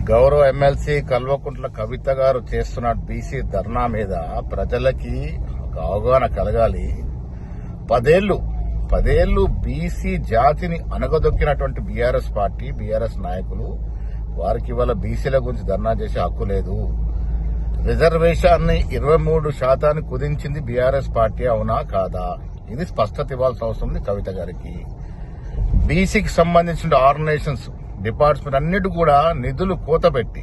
గౌరవ ఎమ్మెల్సీ కల్వకుంట్ల కవిత గారు చేస్తున్న బీసీ ధర్నా మీద ప్రజలకి ఒక అవగాహన కలగాలి. పదేళ్లు బీసీ జాతిని అనగదొక్కినటువంటి బీఆర్ఎస్ పార్టీ, బీఆర్ఎస్ నాయకులు వారికి ఇవాళ బీసీల గురించి ధర్నా చేసే హక్కు లేదు. రిజర్వేషన్ని 23% కుదించింది బీఆర్ఎస్ పార్టీ, అవునా కాదా? ఇది స్పష్టత ఇవ్వాల్సిన అవసరం ఉంది కవిత గారికి. బీసీకి సంబంధించిన ఆర్గనైజేషన్స్, డిపార్ట్మెంట్ అన్నిటి కూడా నిధులు కోతపెట్టి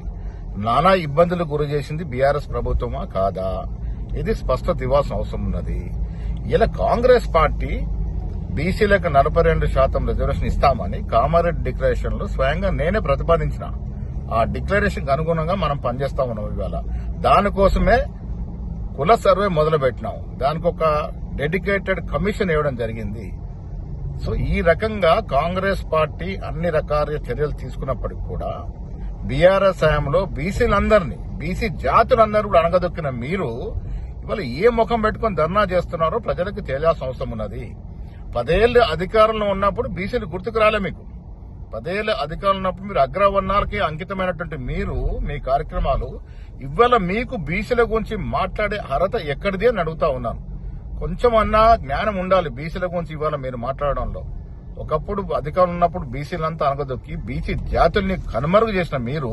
నానా ఇబ్బందులు గురి చేసింది బీఆర్ఎస్ ప్రభుత్వమా కాదా? ఇది స్పష్టత ఇవ్వాల్సిన అవసరం ఉన్నది. ఇలా కాంగ్రెస్ పార్టీ బీసీలకు 42% రిజర్వేషన్ ఇస్తామని కామారెడ్డి డిక్లరేషన్ లో స్వయంగా నేనే ప్రతిపాదించిన. ఆ డిక్లరేషన్ అనుగుణంగా మనం పనిచేస్తా ఉన్నాం. ఇవాళ దానికోసమే కుల సర్వే మొదలుపెట్టినాం. దానికి ఒక డెడికేటెడ్ కమిషన్ ఇవ్వడం జరిగింది. సో ఈ రకంగా కాంగ్రెస్ పార్టీ అన్ని రకాల చర్యలు తీసుకున్నప్పటికీ కూడా బీఆర్ఎస్ హయాంలో బీసీ జాతులందరూ కూడా అణగదొక్కిన మీరు ఇవాళ ఏ ముఖం పెట్టుకుని ధర్నా చేస్తున్నారో ప్రజలకు తెలియాల్సిన అవసరం ఉన్నది. 10 ఏళ్లు అధికారంలో ఉన్నప్పుడు బీసీలు గుర్తుకు రాలే మీకు. 10 ఏళ్లు అధికారంలో ఉన్నప్పుడు మీరు అగ్రవర్ణాలకి అంకితమైనటువంటి మీ కార్యక్రమాలు ఇవాళ మీకు బీసీల గురించి మాట్లాడే అర్హత ఎక్కడిది అని అడుగుతా ఉన్నాను. కొంచెం అన్నా జ్ఞానం ఉండాలి బీసీల గురించి ఇవాళ మీరు మాట్లాడడంలో. ఒకప్పుడు అధికారం ఉన్నప్పుడు బీసీలంతా అనగదొక్కి బీసీ జాతుల్ని కనుమరుగు చేసిన మీరు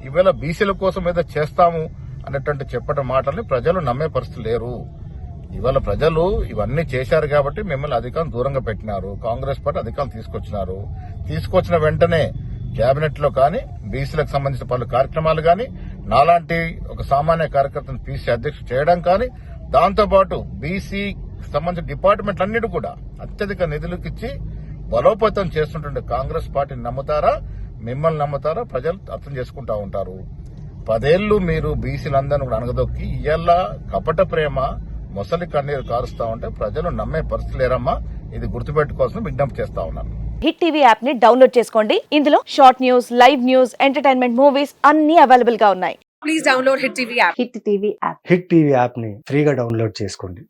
ఇవాళ బీసీల కోసం ఏదో చేస్తాము అన్నటువంటి చెప్పడం మాటల్ని ప్రజలు నమ్మే పరిస్థితి లేరు. ఇవాళ ప్రజలు ఇవన్నీ చేశారు కాబట్టి మిమ్మల్ని అధికారం దూరంగా పెట్టినారు. కాంగ్రెస్ పార్టీ అధికారం తీసుకొచ్చిన వెంటనే కేబినెట్ లో కానీ బీసీలకు సంబంధించిన పలు కార్యక్రమాలు కానీ నాలాంటి ఒక సామాన్య కార్యకర్తను పీసీ అధ్యక్షుడు చేయడం కానీ, దాంతోపాటు బీసీ సంబంధించిన డిపార్ట్మెంట్లన్నిటి కూడా అత్యధిక నిధులకు ఇచ్చి బలోపేతం చేస్తుంటే కాంగ్రెస్ పార్టీని నమ్ముతారా, మిమ్మల్ని నమ్ముతారా ప్రజలు అర్థం చేసుకుంటా ఉంటారు. 10 ఏళ్లు మీరు బీసీలందరినీ కూడా అనగదొక్కి ఇవాళ కపట ప్రేమ, మొసలి కన్నీరు కారుస్తా ఉంటే ప్రజలు నమ్మే పరిస్థితి లేరమ్మా. ఇది గుర్తుపెట్టుకోవాల్సిన విజ్ఞప్తి చేస్తా ఉన్నాను. హిట్ టీవీ యాప్ ని డౌన్లోడ్ చేసుకోండి. ఇందులో short news, live news, entertainment movies అన్ని అవైలబుల్ గా ఉన్నాయి. Please download hit TV app. Hit TV app ని ఫ్రీగా డౌన్లోడ్ చేసుకోండి.